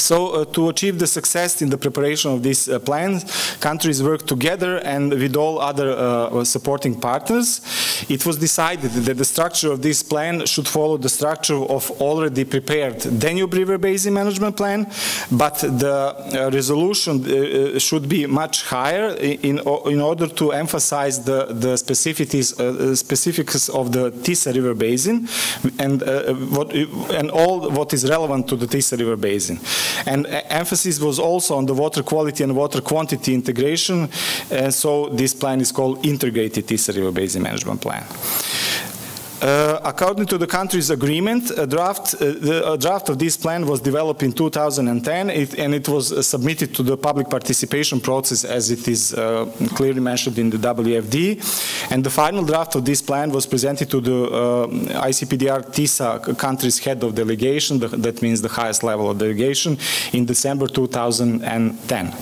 So to achieve the success in the preparation of this plan, countries work together and with all other supporting partners. It was decided that the structure of this plan should follow the structure of already prepared Danube River Basin Management Plan, but the resolution should be much higher in order to emphasize the specifics of the Tisa River Basin and all what is relevant to the Tisa River Basin. And emphasis was also on the water quality and water quantity integration, and so this plan is called Integrated Tisa River Basin Management Plan. According to the country's agreement, a draft of this plan was developed in 2010, and it was submitted to the public participation process as it is clearly mentioned in the WFD. And the final draft of this plan was presented to the ICPDR TISA country's head of delegation, that means the highest level of delegation, in December 2010.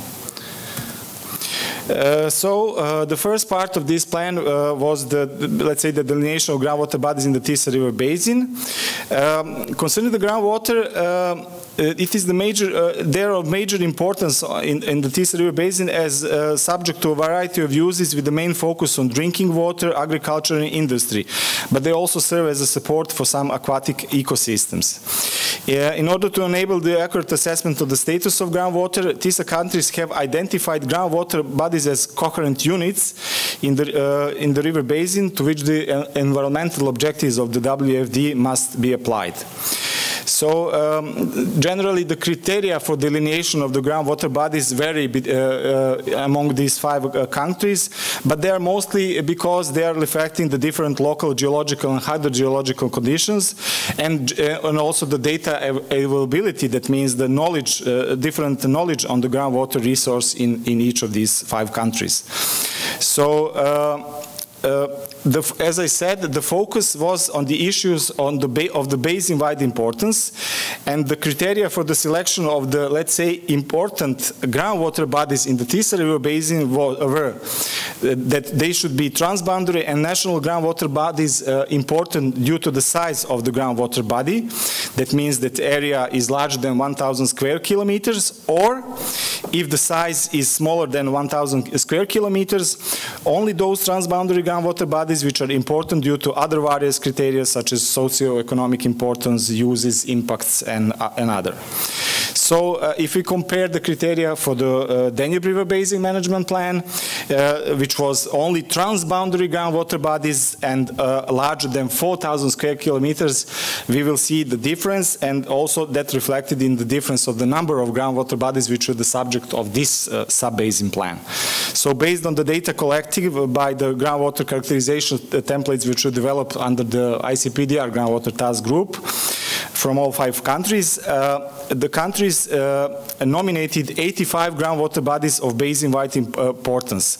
The first part of this plan was let's say, the delineation of groundwater bodies in the Tisa River Basin. Concerning the groundwater, it is they are of major importance in the Tisa River Basin as subject to a variety of uses with the main focus on drinking water, agriculture and industry. But they also serve as a support for some aquatic ecosystems. In order to enable the accurate assessment of the status of groundwater, Tisa countries have identified groundwater bodies as coherent units in the river basin to which the environmental objectives of the WFD must be applied. So generally the criteria for delineation of the groundwater bodies vary among these 5 countries, but they are mostly because they are reflecting the different local geological and hydrogeological conditions and also the data availability, that means the knowledge, different knowledge on the groundwater resource in each of these 5 countries. So as I said, the focus was on the issues of the basin-wide importance, and the criteria for the selection of the, let's say, important groundwater bodies in the Tisa River Basin were that they should be transboundary and national groundwater bodies important due to the size of the groundwater body. That means that area is larger than 1,000 square kilometers, or if the size is smaller than 1,000 square kilometers, only those transboundary groundwater bodies which are important due to other various criteria such as socio-economic importance, uses, impacts, and other. So if we compare the criteria for the Danube River Basin Management Plan, which was only transboundary groundwater bodies and larger than 4,000 square kilometers, we will see the difference, and also that reflected in the difference of the number of groundwater bodies which were the subject of this sub-basin plan. So based on the data collected by the groundwater characterization templates which were developed under the ICPDR groundwater task group from all 5 countries, the countries nominated 85 groundwater bodies of basin-wide importance,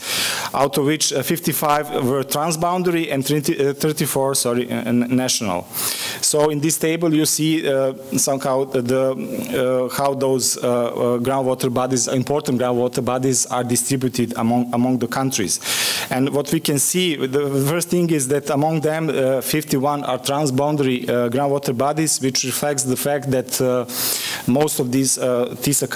out of which 55 were transboundary and 34, national. So in this table you see somehow how those groundwater bodies, important groundwater bodies, are distributed among the countries. And what we can see, the first thing is that among them 51 are transboundary groundwater bodies, which reflects the fact that most of these TISA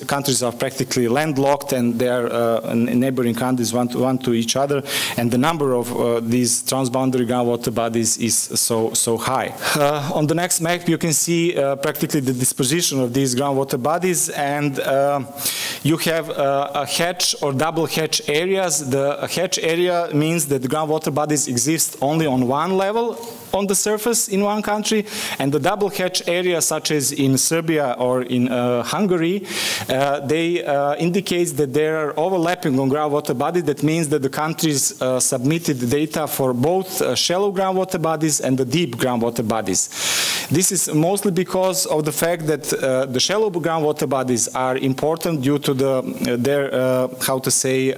countries are practically landlocked, and they are neighboring countries one to each other, and the number of these transboundary groundwater bodies is so high. On the next map you can see practically the disposition of these groundwater bodies, and you have a hatch or double hatch areas. The hatch area means that the groundwater bodies exist only on one level on the surface in one country, and the double hatch area, such as in Serbia or in Hungary, they indicates that there are overlapping on groundwater bodies. That means that the countries submitted data for both shallow groundwater bodies and the deep groundwater bodies. This is mostly because of the fact that the shallow groundwater bodies are important due to their how to say,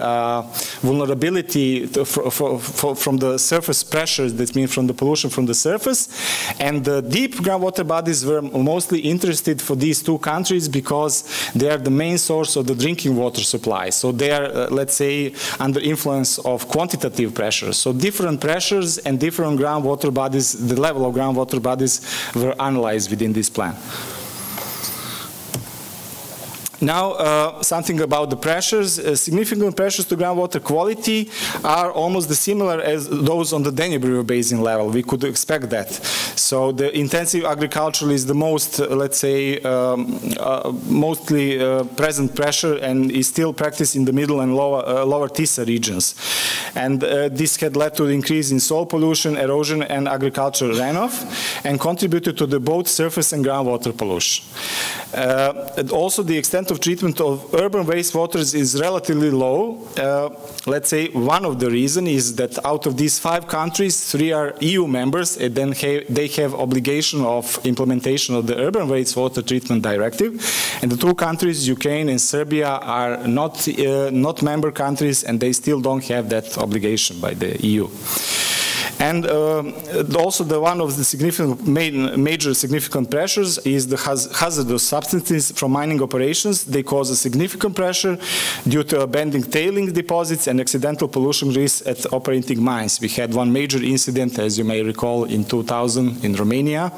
vulnerability from the surface pressures, that means from the pollution from the surface, and the deep groundwater bodies were mostly interested for these 2 countries because they are the main source of the drinking water supply. So they are, let's say, under influence of quantitative pressures. So different pressures and different groundwater bodies, the level of groundwater bodies were analyzed within this plan. Now, something about the pressures. Significant pressures to groundwater quality are almost similar as those on the Danube River Basin level. We could expect that. So the intensive agriculture is the most, let's say, mostly present pressure and is still practiced in the middle and lower Tisa regions. And this had led to the increase in soil pollution, erosion, and agricultural runoff, and contributed to the both surface and groundwater pollution. And also, the extent of treatment of urban wastewaters is relatively low. Let's say one of the reasons is that out of these 5 countries, 3 are EU members, and then they have obligation of implementation of the urban wastewater treatment directive. And the 2 countries, Ukraine and Serbia, are not member countries, and they still don't have that obligation by the EU. And also one of the significant, major significant pressures is the hazardous substances from mining operations. They cause a significant pressure due to abandoned tailing deposits and accidental pollution risks at operating mines. We had one major incident, as you may recall, in 2000 in Romania,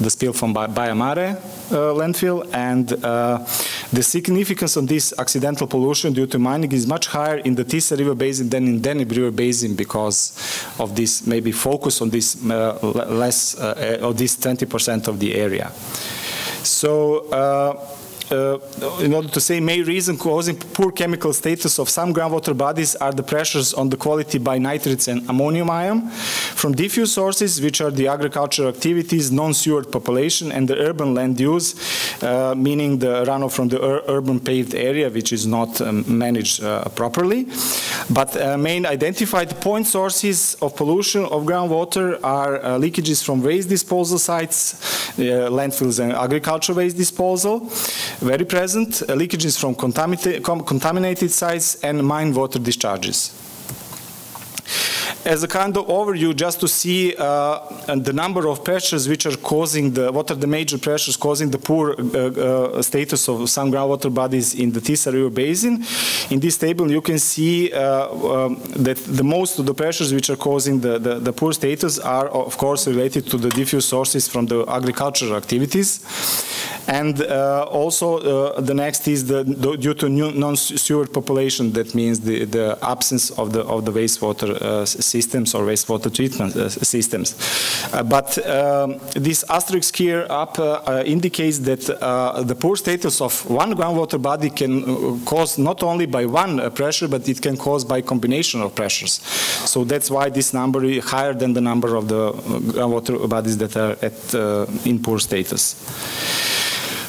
the spill from Baia Mare landfill, and the significance of this accidental pollution due to mining is much higher in the Tisa River Basin than in Danube River Basin because of this maybe focus on this less of this 20% of the area. So in order to say, main reason causing poor chemical status of some groundwater bodies are the pressures on the quality by nitrates and ammonium ion from diffuse sources, which are the agricultural activities, non-sewered population, and the urban land use, meaning the runoff from the urban paved area, which is not managed properly. But main identified point sources of pollution of groundwater are leakages from waste disposal sites, landfills and agricultural waste disposal, very present, leakages from contaminated sites, and mine water discharges. As a kind of overview, just to see the number of pressures which are causing what are the major pressures causing the poor status of some groundwater bodies in the Tisa River Basin. In this table, you can see that the most of the pressures which are causing the poor status are, of course, related to the diffuse sources from the agricultural activities. And also the next is due to new non-sewered population. That means the absence of the wastewater systems or wastewater treatment systems. But this asterisk here up indicates that the poor status of one groundwater body can cause not only by one pressure, but it can cause by combination of pressures. So that's why this number is higher than the number of the groundwater bodies that are in poor status.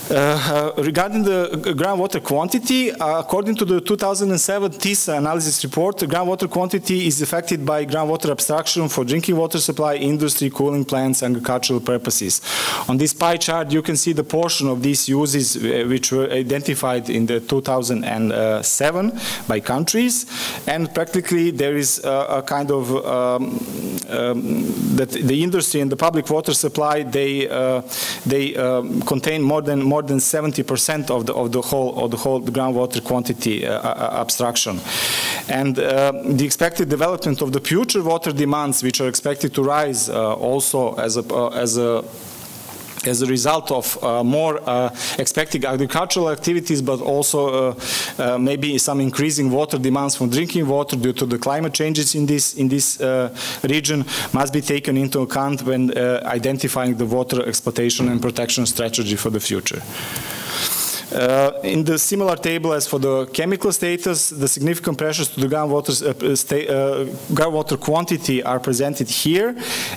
Regarding the groundwater quantity, according to the 2007 TISA analysis report, the groundwater quantity is affected by groundwater abstraction for drinking water supply, industry, cooling plants, and agricultural purposes. On this pie chart, you can see the portion of these uses which were identified in the 2007 by countries, and practically there is a kind of that the industry and the public water supply they contain more than 70% of the whole groundwater quantity abstraction. And the expected development of the future water demands, which are expected to rise also as a result of more expected agricultural activities, but also maybe some increasing water demands for drinking water due to the climate changes in this region, must be taken into account when identifying the water exploitation and protection strategy for the future. In the similar table as for the chemical status, the significant pressures to the groundwater quantity are presented here,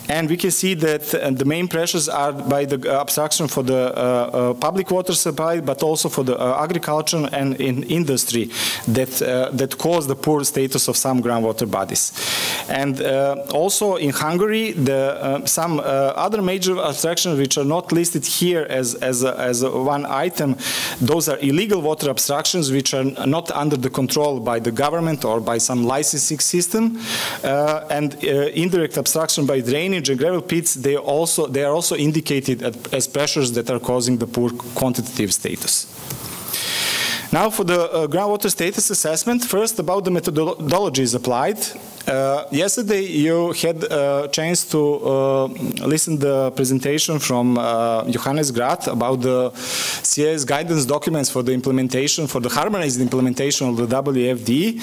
and we can see that the main pressures are by the abstraction for the public water supply, but also for the agriculture and in industry that cause the poor status of some groundwater bodies. And also in Hungary, some other major abstractions which are not listed here as one item. Those are illegal water abstractions which are not under the control by the government or by some licensing system, and indirect abstraction by drainage and gravel pits. They are also indicated as pressures that are causing the poor quantitative status. Now for the groundwater status assessment, first about the methodologies applied. Yesterday you had a chance to listen to the presentation from Johannes Grad about the CS guidance documents for the implementation, for the harmonized implementation of the WFD.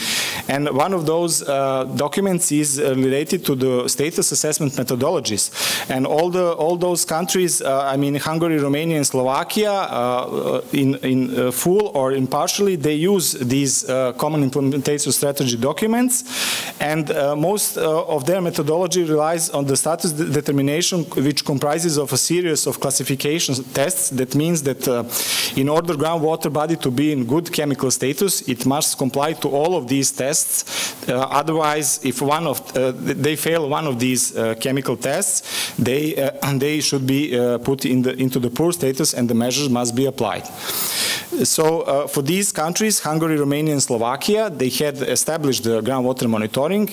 And one of those documents is related to the status assessment methodologies. And all those countries, I mean Hungary, Romania, and Slovakia, in full or in partially, they use these common implementation strategy documents. And most of their methodology relies on the status determination, which comprises of a series of classification tests. That means that in order groundwater body to be in good chemical status, it must comply to all of these tests. Otherwise, if they fail one of these chemical tests, they should be put into the poor status, and the measures must be applied. So for these countries, Hungary, Romania, and Slovakia, they had established the groundwater monitoring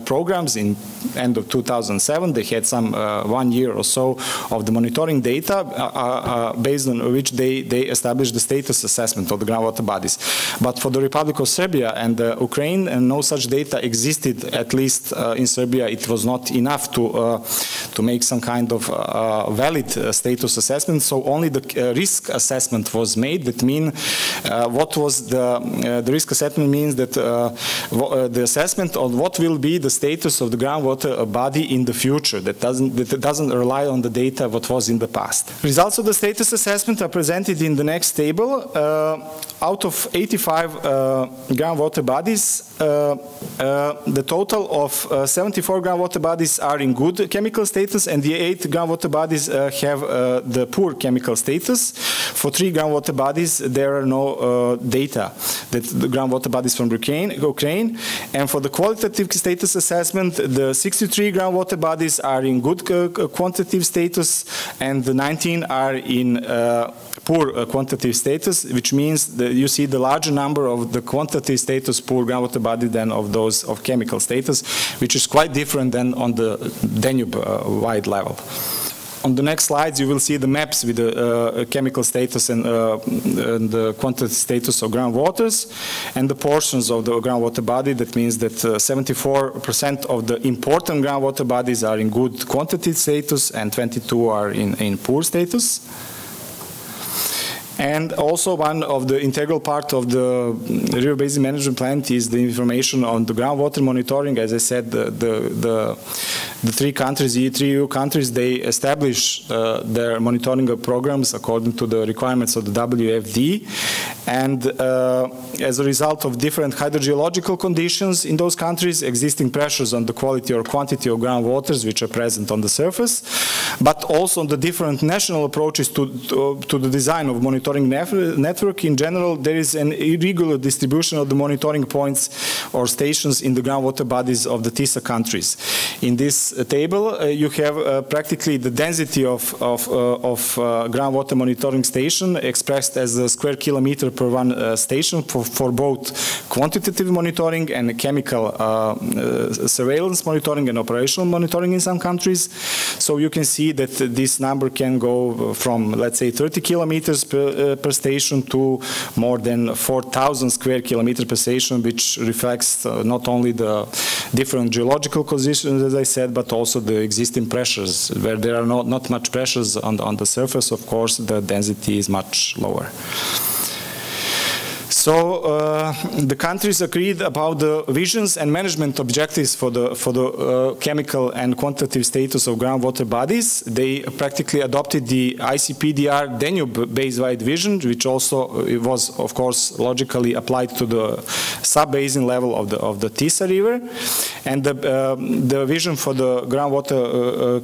programs in end of 2007. They had some 1 year or so of the monitoring data based on which they established the status assessment of the groundwater bodies. But for the Republic of Serbia and Ukraine, no such data existed. At least in Serbia, it was not enough to make some kind of valid status assessment. So only the risk assessment was made. That means what was the risk assessment means that the assessment of what will be the status of the groundwater body in the future. That doesn't rely on the data what was in the past. Results of the status assessment are presented in the next table. Out of 85 groundwater bodies, the total of 74 groundwater bodies are in good chemical status, and the 8 groundwater bodies have the poor chemical status. For 3 groundwater bodies, there are no data that the groundwater bodies from Ukraine. And for the qualitative status assessment, the 63 groundwater bodies are in good quantitative status, and the 19 are in poor quantitative status, which means that you see the larger number of the quantitative status poor groundwater body than of those of chemical status, which is quite different than on the Danube-wide level. On the next slides, you will see the maps with the chemical status and the quantitative status of groundwaters and the portions of the groundwater body. That means that 74% of the important groundwater bodies are in good quantitative status and 22 are in poor status. And also one of the integral part of the river basin management plan is the information on the groundwater monitoring. As I said, the 3 countries, the 3 EU countries, they establish their monitoring programs according to the requirements of the WFD. And as a result of different hydrogeological conditions in those countries, existing pressures on the quality or quantity of groundwaters which are present on the surface, but also on the different national approaches to the design of monitoring network. In general, there is an irregular distribution of the monitoring points or stations in the groundwater bodies of the TISA countries. In this table, you have practically the density of groundwater monitoring station expressed as a square kilometer per one station for both quantitative monitoring and chemical surveillance monitoring and operational monitoring in some countries. So you can see that this number can go from, let's say, 30 kilometers per station to more than 4,000 square kilometers per station, which reflects not only the different geological conditions, as I said, but also the existing pressures. Where there are not much pressures on the surface, of course, the density is much lower. So the countries agreed about the visions and management objectives for the chemical and quantitative status of groundwater bodies. They practically adopted the ICPDR Danube base-wide vision, which also was, of course, logically applied to the sub-basin level of the Tisa River. And the vision for the groundwater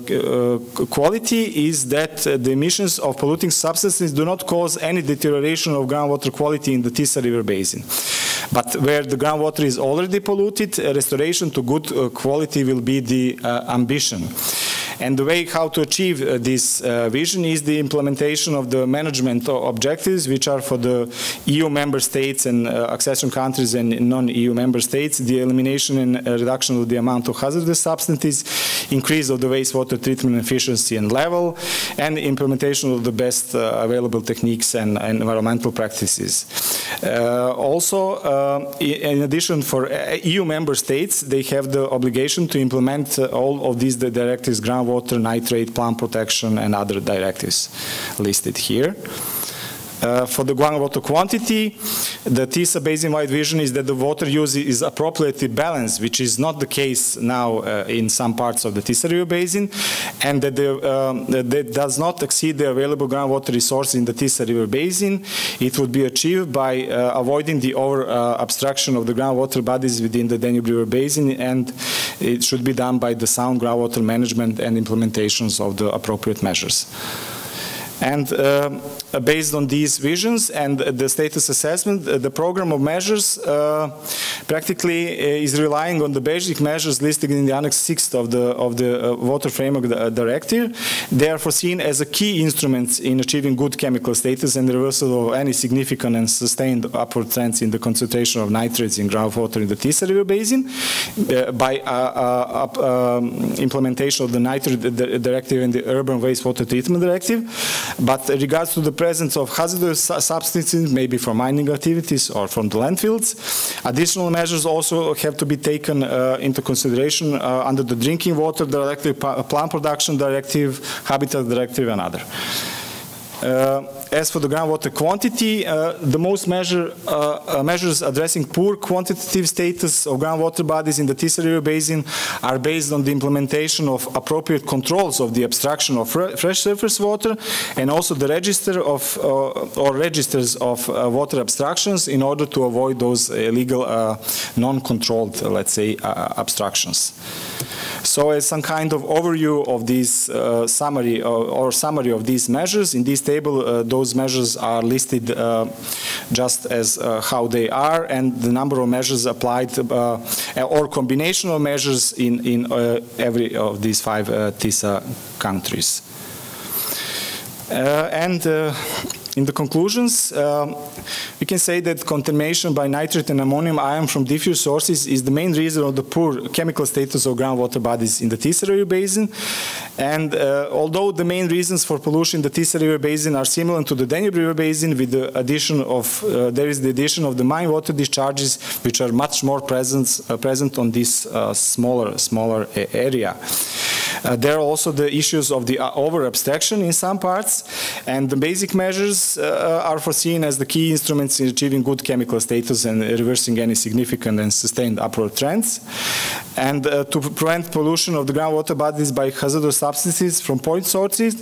quality is that the emissions of polluting substances do not cause any deterioration of groundwater quality in the Tisa River basin. But where the groundwater is already polluted, restoration to good quality will be the ambition. And the way how to achieve this vision is the implementation of the management objectives, which are for the EU member states and accession countries and non-EU member states, the elimination and reduction of the amount of hazardous substances, increase of the wastewater treatment efficiency and level, and implementation of the best available techniques and environmental practices. Also, in addition, for EU member states, they have the obligation to implement all of these directives: groundwater, nitrate, plant protection, and other directives listed here. For the groundwater quantity, the TISA basin-wide vision is that the water use is appropriately balanced, which is not the case now in some parts of the TISA River Basin, and that that does not exceed the available groundwater resources in the TISA River Basin. It would be achieved by avoiding the over-abstraction of the groundwater bodies within the Danube River Basin, and it should be done by the sound groundwater management and implementations of the appropriate measures. And based on these visions and the status assessment, the program of measures practically is relying on the basic measures listed in the Annex 6 of the Water Framework Directive. They are foreseen as a key instrument in achieving good chemical status and reversal of any significant and sustained upward trends in the concentration of nitrates in groundwater in the TISA River Basin by implementation of the Nitrate Directive and the Urban Wastewater Treatment Directive. But in regards to the presence of hazardous substances, maybe from mining activities or from the landfills, additional measures also have to be taken into consideration under the Drinking Water Directive, Plant Production Directive, Habitat Directive, and other. As for the groundwater quantity, the most measures addressing poor quantitative status of groundwater bodies in the TISA River Basin are based on the implementation of appropriate controls of the abstraction of fresh surface water, and also the register of or registers of water abstractions in order to avoid those illegal, non-controlled, let's say, abstractions. So as some kind of overview of these summary of these measures, in this table those measures are listed just as how they are, and the number of measures applied or combination of measures in every of these 5 TISA countries. In the conclusions, we can say that contamination by nitrate and ammonium ion from diffuse sources is the main reason of the poor chemical status of groundwater bodies in the TISA River Basin. And although the main reasons for pollution in the TISA River Basin are similar to the Danube River Basin, with the addition of there is the addition of the mine water discharges, which are much more present on this smaller area. There are also the issues of the over-abstraction in some parts, and the basic measures are foreseen as the key instruments in achieving good chemical status and reversing any significant and sustained upward trends. And to prevent pollution of the groundwater bodies by hazardous substances from point sources,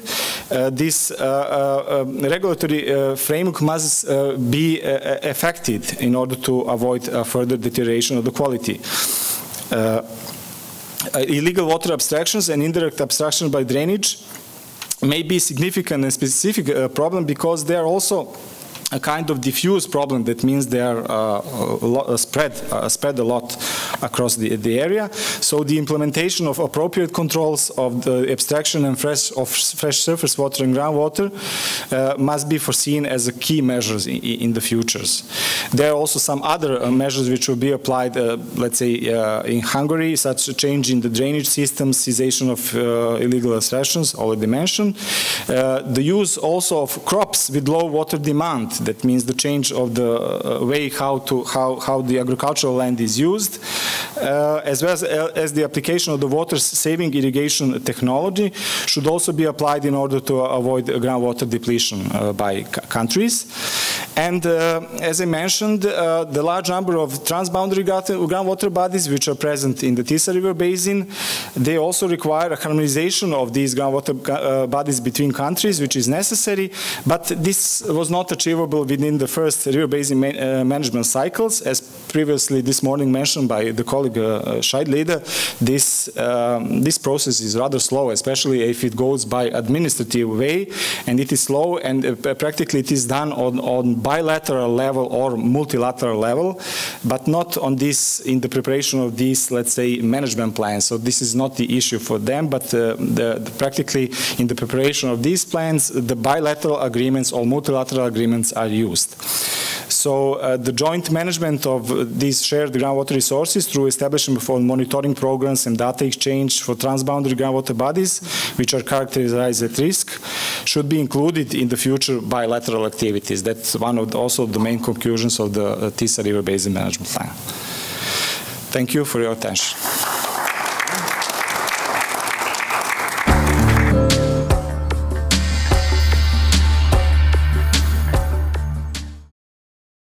this regulatory framework must be affected in order to avoid further deterioration of the quality. Illegal water abstractions and indirect abstraction by drainage may be significant and specific problem because they are also a kind of diffuse problem. That means they are spread a lot across the area. So the implementation of appropriate controls of the abstraction and fresh surface water and groundwater must be foreseen as a key measures in the futures. There are also some other measures which will be applied, let's say in Hungary, such a change in the drainage system, cessation of illegal abstractions, already mentioned. The use also of crops with low water demand. That means the change of the way how the agricultural land is used, as well as the application of the water-saving irrigation technology should also be applied in order to avoid groundwater depletion by countries. And as I mentioned, the large number of transboundary groundwater bodies which are present in the TISA River Basin, they also require a harmonization of these groundwater bodies between countries, which is necessary, but this was not achievable within the first river basin management cycles. As previously this morning mentioned by the colleague Scheidleder, this process is rather slow, especially if it goes by administrative way, and it is slow, and practically it is done on bilateral level or multilateral level, but not on this, in the preparation of these, let's say, management plans. So this is not the issue for them, but practically in the preparation of these plans, the bilateral agreements or multilateral agreements are used. So the joint management of these shared groundwater resources through establishment of monitoring programs and data exchange for transboundary groundwater bodies, which are characterized at risk, should be included in the future bilateral activities. That's one of also the main conclusions of the Tisa River Basin Management Plan. Thank you for your attention.